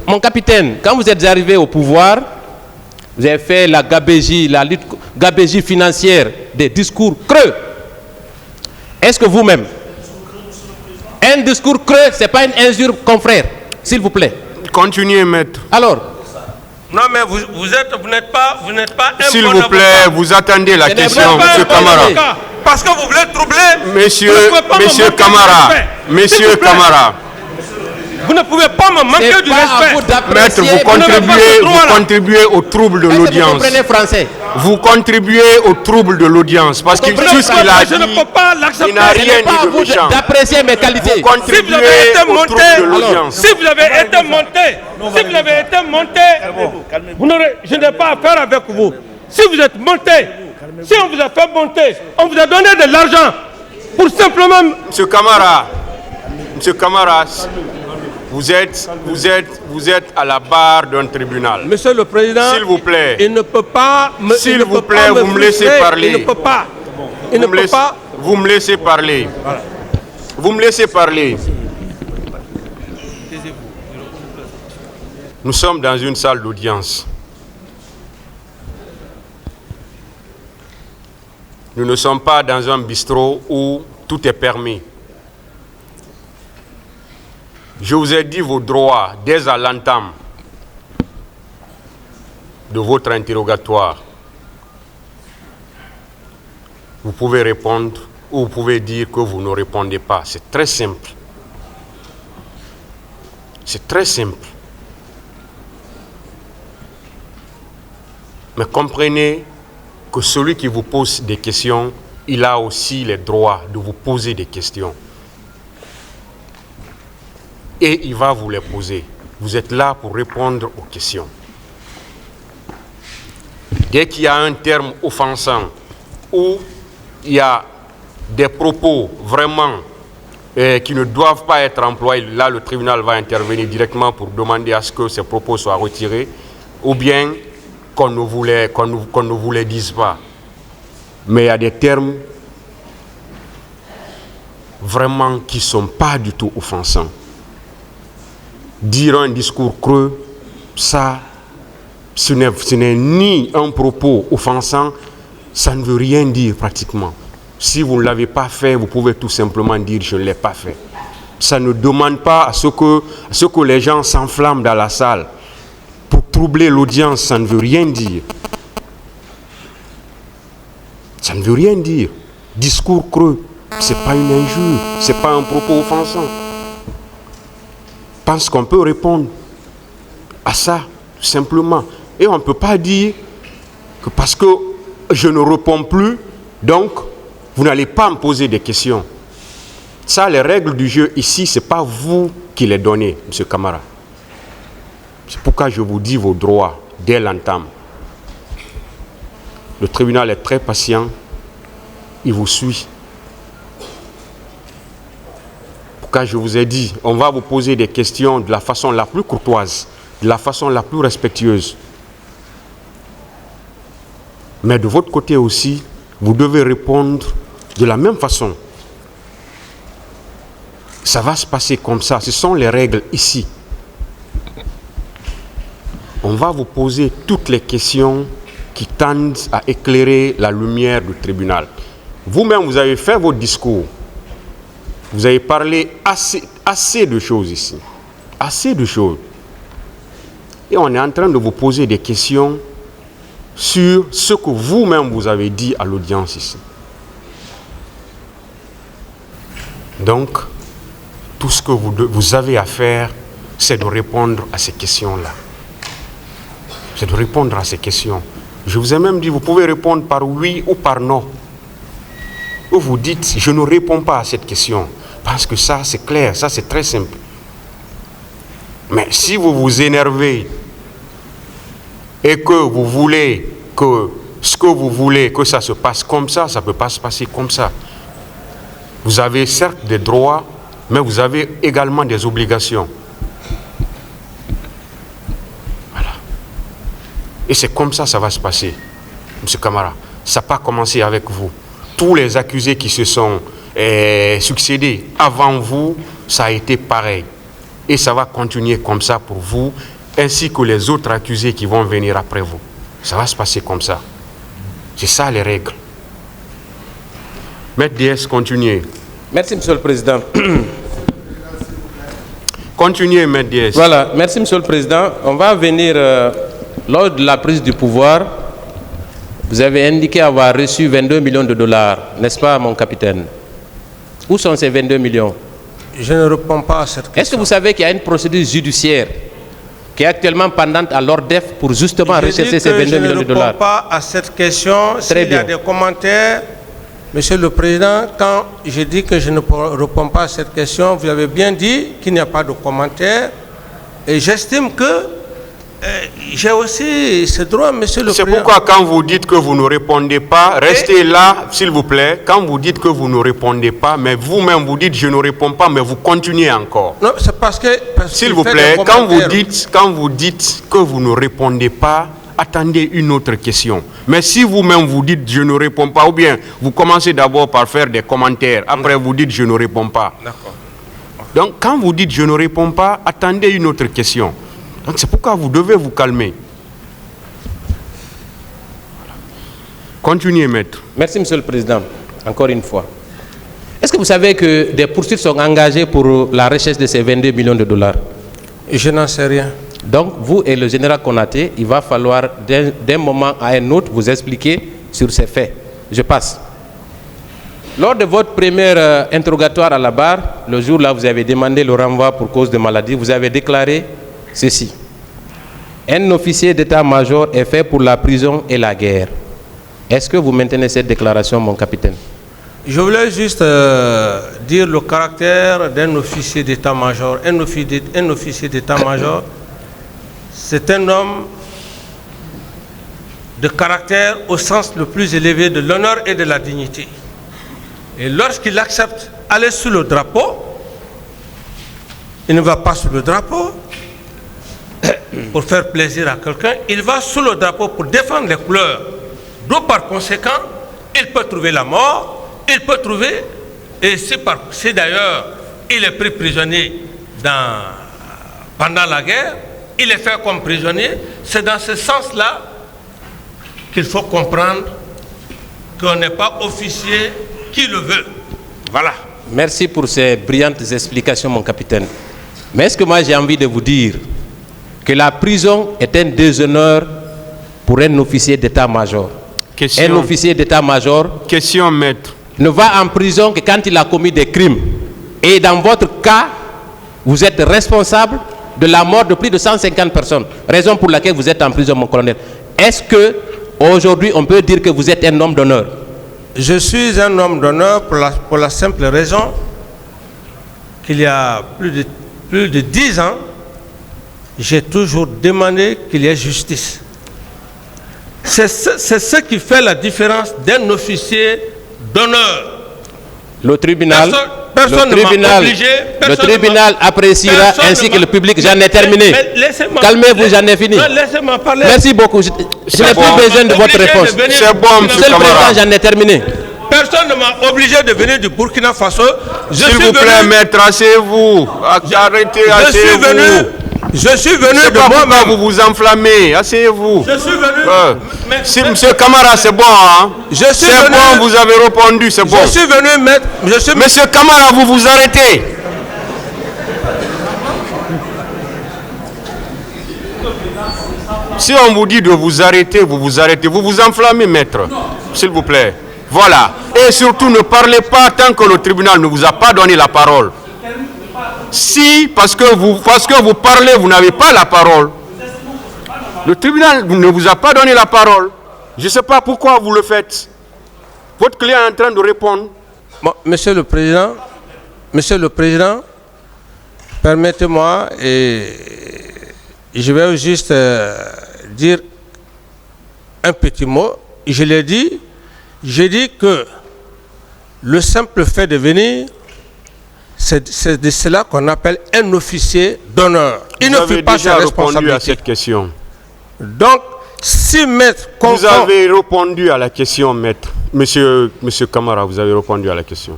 Mon capitaine, quand vous êtes arrivé au pouvoir, vous avez fait la gabégie, la lutte gabégie financière, des discours creux. Est-ce que vous-même, un discours creux, ce n'est pas une injure, confrère, s'il vous plaît? Continuez, maître. Alors, non, mais vous n'êtes pas un s'il bon vous plaît, avocat. vous attendez la Ce n'est question, pas un monsieur bon Camara. avocat. Parce que vous voulez troubler. Monsieur, vous ne pouvez pas me monsieur manquer de Camara, respect. monsieur S'il vous plaît. Camara, Vous ne pouvez pas me manquer c'est du pas à respect. vous maître, d'apprécier. vous contribuez au trouble de Est-ce que vous l'audience. comprenez français? Vous contribuez au trouble de l'audience parce que Vous comprenez tout ce qu'il a Je ne dit, peux pas il l'accepter. n'a Ce rien n'est pas à dit de vous méchant. d'apprécier mes qualités. Vous Si vous contribuez avez été au monté, trouble de l'audience. si vous avez été monté, je n'ai pas affaire avec vous. Si vous êtes monté, si on vous a fait monter, on vous a donné de l'argent pour simplement... Monsieur Camara, vous êtes à la barre d'un tribunal. Monsieur le Président, S'il vous plaît. il ne peut pas me... S'il vous plaît, vous me laissez parler. Il ne peut pas. Il ne peut pas. Vous me laissez parler. Vous me laissez parler. Nous sommes dans une salle d'audience. Nous ne sommes pas dans un bistrot où tout est permis. Je vous ai dit vos droits dès à l'entame de votre interrogatoire. Vous pouvez répondre ou vous pouvez dire que vous ne répondez pas. C'est très simple. C'est très simple. Mais comprenez que celui qui vous pose des questions, il a aussi le droit de vous poser des questions. Et il va vous les poser. Vous êtes là pour répondre aux questions. Dès qu'il y a un terme offensant ou il y a des propos vraiment qui ne doivent pas être employés, là le tribunal va intervenir directement pour demander à ce que ces propos soient retirés ou bien qu'on ne vous les dise pas. Mais il y a des termes vraiment qui ne sont pas du tout offensants. Dire un discours creux, ça, ce n'est ni un propos offensant, ça ne veut rien dire pratiquement. Si vous ne l'avez pas fait, vous pouvez tout simplement dire « je ne l'ai pas fait ». Ça ne demande pas à ce que les gens s'enflamment dans la salle. Pour troubler l'audience, ça ne veut rien dire. Ça ne veut rien dire. Discours creux, ce n'est pas une injure, ce n'est pas un propos offensant. Je pense qu'on peut répondre à ça, tout simplement. Et on ne peut pas dire que parce que je ne réponds plus, donc vous n'allez pas me poser des questions. Ça, les règles du jeu ici, ce n'est pas vous qui les donnez, M. Camara. C'est pourquoi je vous dis vos droits dès l'entame. Le tribunal est très patient, il vous suit. Pourquoi je vous ai dit, on va vous poser des questions de la façon la plus courtoise, de la façon la plus respectueuse. Mais de votre côté aussi, vous devez répondre de la même façon. Ça va se passer comme ça, ce sont les règles ici. On va vous poser toutes les questions qui tendent à éclairer la lumière du tribunal. Vous-même, vous avez fait votre discours. Vous avez parlé assez de choses ici. Assez de choses. Et on est en train de vous poser des questions sur ce que vous-même vous avez dit à l'audience ici. Donc, tout ce que vous avez à faire, c'est de répondre à ces questions-là. C'est de répondre à ces questions. Je vous ai même dit, vous pouvez répondre par oui ou par non. Ou vous dites, je ne réponds pas à cette question. Parce que ça, c'est clair, ça, c'est très simple. Mais si vous vous énervez et que vous voulez que ce que vous voulez, que ça se passe comme ça ne peut pas se passer comme ça. Vous avez certes des droits, mais vous avez également des obligations. Voilà. Et c'est comme ça que ça va se passer, M. Camara. Ça n'a pas commencé avec vous. Tous les accusés qui se sont succédés avant vous, ça a été pareil. Et ça va continuer comme ça pour vous ainsi que les autres accusés qui vont venir après vous. Ça va se passer comme ça. C'est ça les règles. Maître DS, continuez. Merci, Monsieur le Président. Continuez, Maître DS. Voilà, merci, Monsieur le Président. On va venir, lors de la prise du pouvoir, vous avez indiqué avoir reçu 22 millions de dollars, n'est-ce pas, mon capitaine? Où sont ces 22 millions? Je ne réponds pas à cette question. Est-ce que vous savez qu'il y a une procédure judiciaire qui est actuellement pendante à l'ORDEF pour justement rechercher ces 22 millions de dollars? Je ne réponds pas à cette question. Très S'il y a bien. des commentaires, Monsieur le Président, quand je dis que je ne réponds pas à cette question, vous avez bien dit qu'il n'y a pas de commentaires. Et j'estime que j'ai aussi ce droit, Monsieur le Président. C'est pourquoi quand vous dites que vous ne répondez pas, restez là, s'il vous plaît. Quand vous dites que vous ne répondez pas, mais vous-même vous dites je ne réponds pas, mais vous continuez encore. Non, c'est parce que... S'il vous plaît, quand vous dites que vous ne répondez pas, attendez une autre question. Mais si vous-même vous dites je ne réponds pas, ou bien vous commencez d'abord par faire des commentaires, après vous dites je ne réponds pas. D'accord. Donc quand vous dites je ne réponds pas, attendez une autre question. Donc c'est pourquoi vous devez vous calmer. Continuez, maître. Merci, Monsieur le Président. Encore une fois. Est-ce que vous savez que des poursuites sont engagées pour la recherche de ces 22 millions de dollars? Je n'en sais rien. Donc, vous et le général Konaté, il va falloir d'un moment à un autre vous expliquer sur ces faits. Je passe. Lors de votre premier interrogatoire à la barre, le jour-là, vous avez demandé le renvoi pour cause de maladie, vous avez déclaré ceci. Un officier d'état-major est fait pour la prison et la guerre. Est-ce que vous maintenez cette déclaration, mon capitaine? Je voulais juste dire le caractère d'un officier d'état-major. Un officier d'état-major, c'est un homme de caractère au sens le plus élevé de l'honneur et de la dignité. Et lorsqu'il accepte aller sous le drapeau, il ne va pas sous le drapeau pour faire plaisir à quelqu'un, il va sous le drapeau pour défendre les couleurs. Donc par conséquent, il peut trouver la mort, il peut trouver, et si d'ailleurs il est pris prisonnier pendant la guerre, il est fait comme prisonnier, c'est dans ce sens-là qu'il faut comprendre qu'on n'est pas officier qui le veut. Voilà. Merci pour ces brillantes explications, mon capitaine. Mais est-ce que moi j'ai envie de vous dire que la prison est un déshonneur pour un officier d'état-major? Un officier d'état-major Question, maître. ne va en prison que quand il a commis des crimes. Et dans votre cas, vous êtes responsable de la mort de plus de 150 personnes. Raison pour laquelle vous êtes en prison, mon colonel. Est-ce que aujourd'hui on peut dire que vous êtes un homme d'honneur? Je suis un homme d'honneur pour la simple raison qu'il y a plus de 10 ans, j'ai toujours demandé qu'il y ait justice. C'est ce qui fait la différence d'un officier d'honneur. Le tribunal, personne le tribunal appréciera ainsi que le public. J'en ai terminé. Calmez-vous, j'en ai fini. Laissez-moi parler. Merci beaucoup. Je n'ai plus besoin de votre réponse. C'est bon, monsieur Monsieur le Camara. Président, j'en ai terminé. Personne ne m'a obligé de venir du Burkina Faso. S'il vous plaît, maître, asseyez-vous. Arrêtez, asseyez-vous. Je suis venu C'est de pas pourquoi moi-même. vous vous enflammez. Asseyez-vous. Je suis venu. Si monsieur Camara, c'est bon, hein? Je suis C'est venu. bon, vous avez répondu, c'est bon. Je suis venu mettre. Monsieur Camara, vous vous arrêtez. Si on vous dit de vous arrêter, vous vous arrêtez. Vous vous enflammez, maître. S'il vous plaît. Voilà. Et surtout, ne parlez pas tant que le tribunal ne vous a pas donné la parole. Si, parce que vous parlez, vous n'avez pas la parole. Le tribunal ne vous a pas donné la parole. Je ne sais pas pourquoi vous le faites. Votre client est en train de répondre. Bon, Monsieur le Président, permettez-moi, et je vais juste dire un petit mot. Je l'ai dit, j'ai dit que le simple fait de venir, c'est de cela qu'on appelle un officier d'honneur. Il ne fait pas sa responsabilité. À cette question. Donc, si maître... Vous avez répondu à la question, maître. Monsieur Camara, vous avez répondu à la question.